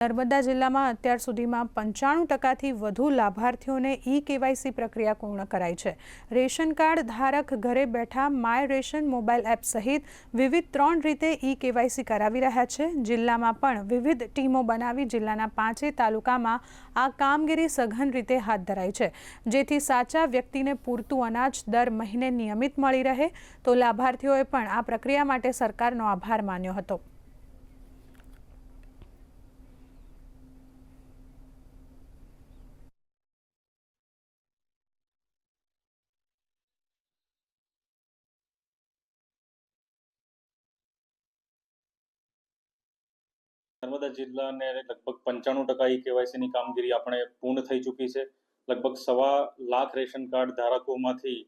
નર્મદા જિલ્લામાં અત્યાર સુધીમાં 95% વધુ લાભાર્થીઓને ઈ-કેવાયસી પ્રક્રિયા પૂર્ણ કરાઈ છે। રેશન કાર્ડ ધારક ઘરે બેઠા માય રેશન મોબાઈલ એપ સહિત વિવિધ 3 રીતે ઈ-કેવાયસી કરાવી રહ્યા છે। જિલ્લામાં પણ વિવિધ ટીમો બનાવી જિલ્લાના 5 તાલુકામાં આ કામગીરી સઘન રીતે હાથ ધરાઈ છે, જેથી સાચા વ્યક્તિને પૂરતું અનાજ દર મહિને નિયમિત મળી રહે। તો લાભાર્થીઓએ પણ આ પ્રક્રિયા માટે સરકારનો આભાર માન્યો હતો। નર્મદા જિલ્લાને લગભગ 95% ઈ-કેવાયસીની કામગીરી આપણે પૂર્ણ થઈ ચૂકી છે। લગભગ 1.25 લાખ રેશન કાર્ડ ધારકોમાંથી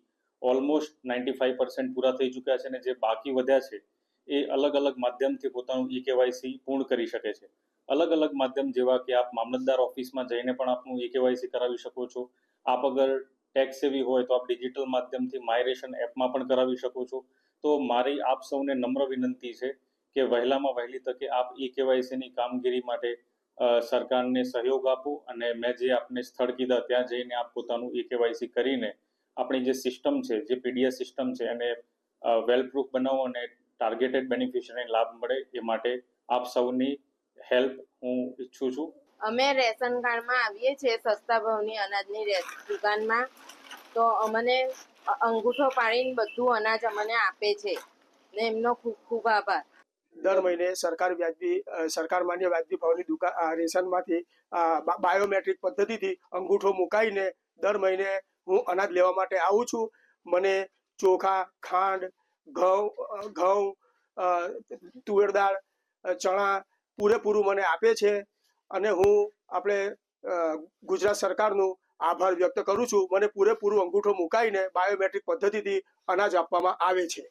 ઓલમોસ્ટ 95% પૂરા થઈ ચૂક્યા છે અને જે બાકી વધ્યા છે એ અલગ અલગ માધ્યમથી પોતાનું ઈ-કેવાયસી પૂર્ણ કરી શકે છે। અલગ અલગ માધ્યમ જેવા કે આપ મામલતદાર ઓફિસમાં જઈને પણ આપનું ઈ-કેવાયસી કરાવી શકો છો। આપ અગર ટેક્સ સેવી હોય તો આપ ડિજિટલ માધ્યમથી માય રેશન એપમાં પણ કરાવી શકો છો। તો મારી આપ સૌને નમ્ર વિનંતી છે કે વહેલામાં વહેલી તકે આપ ઈ-કેવાયસીની કામગીરી માટે સરકારને સહયોગ આપો અને મેં જે આપને સ્થળ કીધા ત્યાં જઈને આપ પોતાનું ઈ-કેવાયસી કરીને આપણી જે સિસ્ટમ છે, જે પીડીએસ સિસ્ટમ છે એને વેલ પ્રૂફ બનાવો અને ટાર્ગેટેડ બેનિફિશિયરીને લાભ મળે એ માટે આપ સૌની હેલ્પ હું ઈચ્છું છું। અમે રેશન કાર્ડમાં આવીએ છીએ સસ્તા ભાવની અનાજની દુકાનમાં, તો અમને અંગૂઠો પાડીને બધું અનાજ અમને આપે છે ને એમનો ખૂબ ખૂબ આભાર। દર મહિને સરકાર માન્ય વ્યાજબી ભાવની દુકાન રેશનમાંથી બાયોમેટ્રિક પદ્ધતિથી અંગૂઠો મુકાઈને દર મહિને હું અનાજ લેવા માટે આવું છું। મને ચોખા, ખાંડ, ઘઉં, તુવેર દાળ, ચણા પૂરેપૂરું મને આપે છે અને હું આપણે ગુજરાત સરકારનું આભાર વ્યક્ત કરું છું। મને પૂરેપૂરું અંગૂઠો મુકાઈને બાયોમેટ્રિક પદ્ધતિથી અનાજ આપવામાં આવે છે।